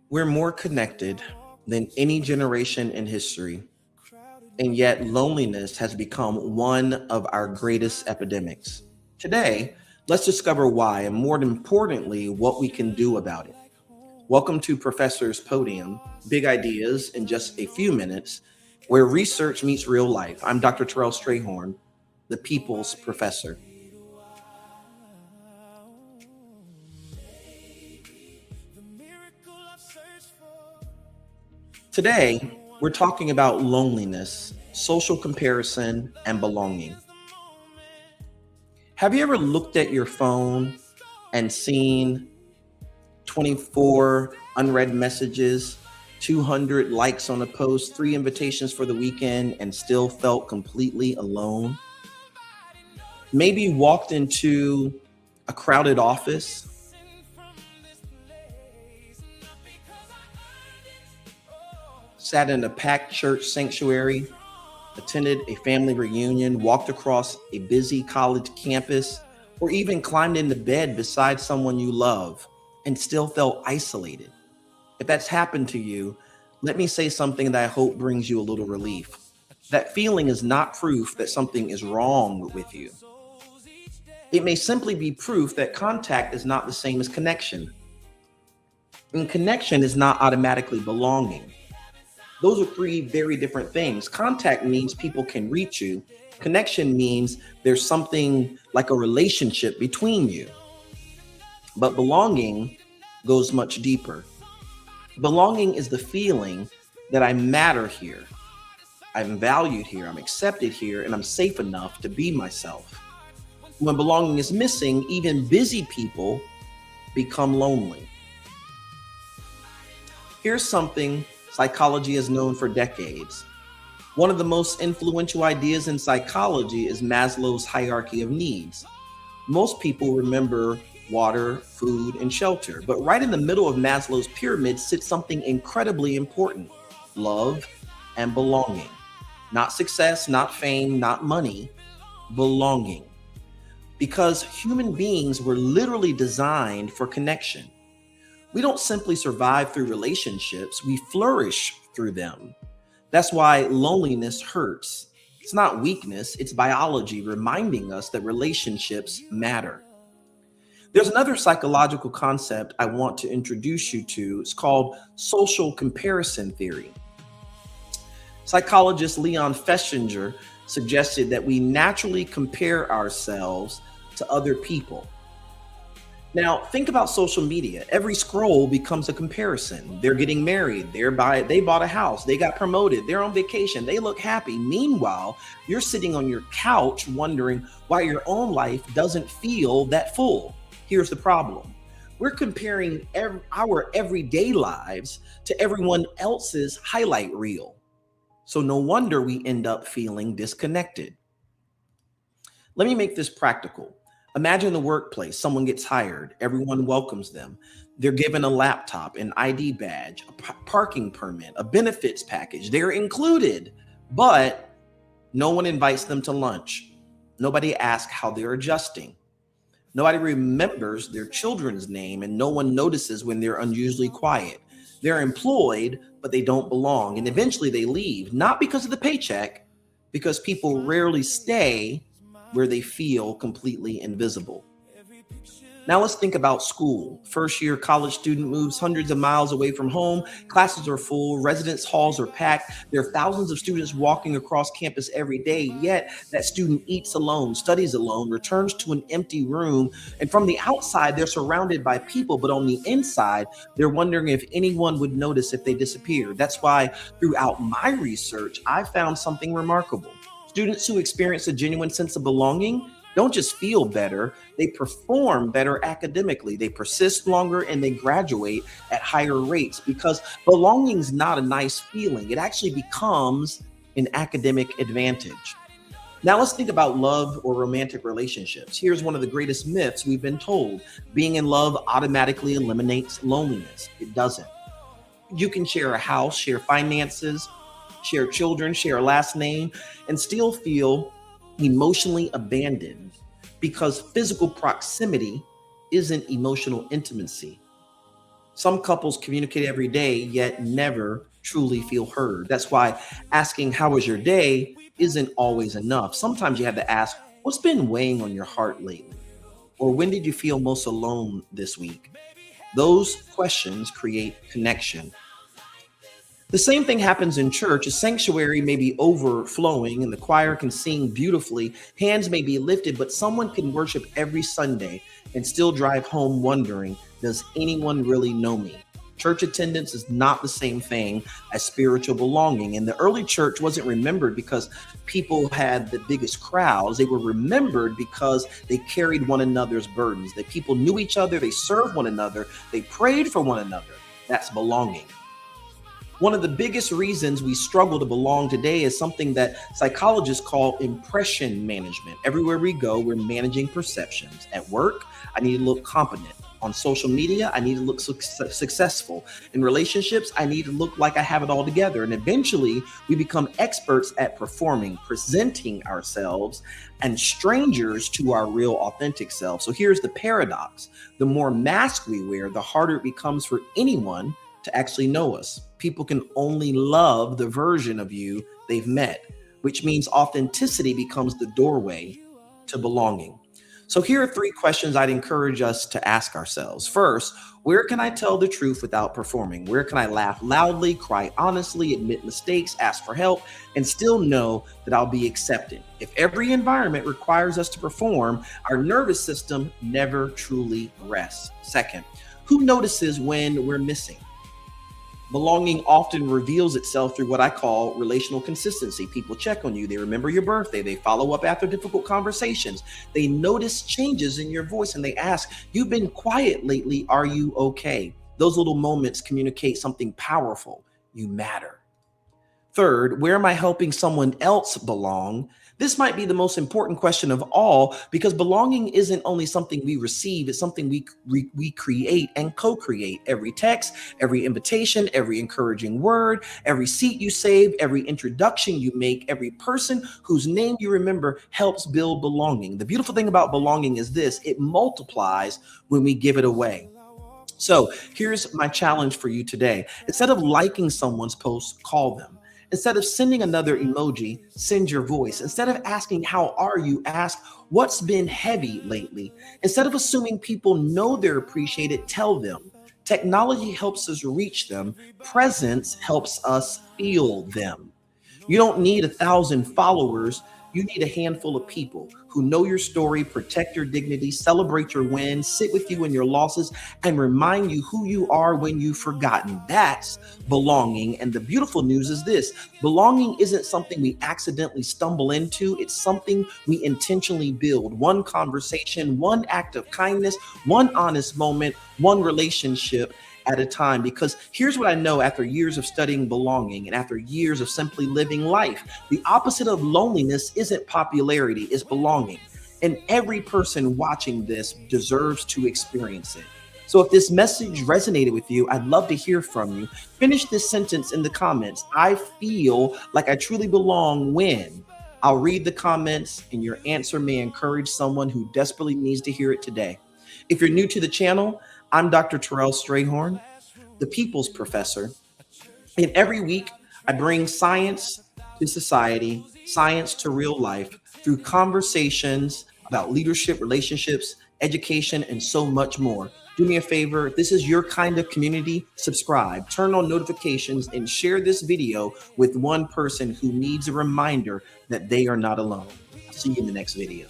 We're more connected than any generation in history, and yet loneliness has become one of our greatest epidemics. Today, let's discover why, and more importantly, what we can do about it. Welcome to Professor's Podium, Big Ideas in just a few minutes, where research meets real life. I'm Dr. Terrell Strayhorn, the People's Professor. Today, we're talking about loneliness, social comparison, and belonging. Have you ever looked at your phone and seen 24 unread messages, 200 likes on a post, 3 invitations for the weekend, and still felt completely alone? Maybe you walked into a crowded office, sat in a packed church sanctuary, attended a family reunion, walked across a busy college campus, or even climbed into bed beside someone you love and still felt isolated. If that's happened to you, let me say something that I hope brings you a little relief. That feeling is not proof that something is wrong with you. It may simply be proof that contact is not the same as connection. And connection is not automatically belonging. Those are 3 very different things. Contact means people can reach you. Connection means there's something like a relationship between you. But belonging goes much deeper. Belonging is the feeling that I matter here. I'm valued here, I'm accepted here, and I'm safe enough to be myself. When belonging is missing, even busy people become lonely. Here's something psychology has known for decades. One of the most influential ideas in psychology is Maslow's hierarchy of needs. Most people remember water, food, and shelter, but right in the middle of Maslow's pyramid sits something incredibly important: love and belonging. Not success, not fame, not money, belonging. Because human beings were literally designed for connection. We don't simply survive through relationships, we flourish through them. That's why loneliness hurts. It's not weakness, it's biology reminding us that relationships matter. There's another psychological concept I want to introduce you to. It's called social comparison theory. Psychologist Leon Festinger suggested that we naturally compare ourselves to other people. Now, think about social media. Every scroll becomes a comparison. They're getting married, they bought a house, they got promoted, they're on vacation, they look happy. Meanwhile, you're sitting on your couch wondering why your own life doesn't feel that full. Here's the problem. We're comparing our everyday lives to everyone else's highlight reel. So no wonder we end up feeling disconnected. Let me make this practical. Imagine the workplace. Someone gets hired. Everyone welcomes them. They're given a laptop, an ID badge, a parking permit, a benefits package. They're included, but no one invites them to lunch. Nobody asks how they're adjusting. Nobody remembers their children's name, and no one notices when they're unusually quiet. They're employed, but they don't belong. And eventually they leave, not because of the paycheck, because people rarely stay where they feel completely invisible. Now let's think about school. First year college student moves hundreds of miles away from home. Classes are full, residence halls are packed. There are thousands of students walking across campus every day, yet that student eats alone, studies alone, returns to an empty room. And from the outside, they're surrounded by people, but on the inside, they're wondering if anyone would notice if they disappeared. That's why throughout my research, I found something remarkable. Students who experience a genuine sense of belonging don't just feel better, they perform better academically, they persist longer, and they graduate at higher rates, because belonging is not a nice feeling. It actually becomes an academic advantage. Now let's think about love or romantic relationships. Here's one of the greatest myths we've been told. Being in love automatically eliminates loneliness. It doesn't. You can share a house, share finances, share children, share a last name, and still feel emotionally abandoned, because physical proximity isn't emotional intimacy. Some couples communicate every day, yet never truly feel heard. That's why asking, "How was your day?" isn't always enough. Sometimes you have to ask, "What's been weighing on your heart lately?" Or "When did you feel most alone this week?" Those questions create connection. The same thing happens in church. A sanctuary may be overflowing and the choir can sing beautifully. Hands may be lifted, but someone can worship every Sunday and still drive home wondering, does anyone really know me? Church attendance is not the same thing as spiritual belonging. And the early church wasn't remembered because people had the biggest crowds. They were remembered because they carried one another's burdens. That people knew each other, they served one another, they prayed for one another. That's belonging. One of the biggest reasons we struggle to belong today is something that psychologists call impression management. Everywhere we go, we're managing perceptions. At work, I need to look competent. On social media, I need to look successful. In relationships, I need to look like I have it all together. And eventually, we become experts at performing, presenting ourselves, and strangers to our real authentic self. So here's the paradox. The more mask we wear, the harder it becomes for anyone to actually know us. People can only love the version of you they've met, which means authenticity becomes the doorway to belonging. So here are 3 questions I'd encourage us to ask ourselves. First, where can I tell the truth without performing? Where can I laugh loudly, cry honestly, admit mistakes, ask for help, and still know that I'll be accepted? If every environment requires us to perform, our nervous system never truly rests. Second, who notices when we're missing? Belonging often reveals itself through what I call relational consistency. People check on you. They remember your birthday. They follow up after difficult conversations. They notice changes in your voice and they ask, "You've been quiet lately. Are you okay?" Those little moments communicate something powerful. You matter. Third, where am I helping someone else belong? This might be the most important question of all because belonging isn't only something we receive, it's something we create and co-create. Every text, every invitation, every encouraging word, every seat you save, every introduction you make, every person whose name you remember helps build belonging. The beautiful thing about belonging is this, it multiplies when we give it away. So here's my challenge for you today. Instead of liking someone's post, call them. Instead of sending another emoji, send your voice. Instead of asking, "How are you?" ask, "What's been heavy lately?" Instead of assuming people know they're appreciated, tell them. Technology helps us reach them. Presence helps us feel them. You don't need 1,000 followers. You need a handful of people who know your story, protect your dignity, celebrate your wins, sit with you in your losses, and remind you who you are when you've forgotten. That's belonging. And the beautiful news is this, belonging isn't something we accidentally stumble into. It's something we intentionally build. One conversation, one act of kindness, one honest moment, one relationship at a time. Because here's what I know after years of studying belonging and after years of simply living life, the opposite of loneliness isn't popularity, it's belonging. And every person watching this deserves to experience it. So if this message resonated with you, I'd love to hear from you. Finish this sentence in the comments. I feel like I truly belong when. I'll read the comments and your answer may encourage someone who desperately needs to hear it today. If you're new to the channel, I'm Dr. Terrell Strayhorn, the People's Professor. And every week, I bring science to society, science to real life through conversations about leadership, relationships, education, and so much more. Do me a favor, if this is your kind of community, subscribe, turn on notifications, and share this video with one person who needs a reminder that they are not alone. I'll see you in the next video.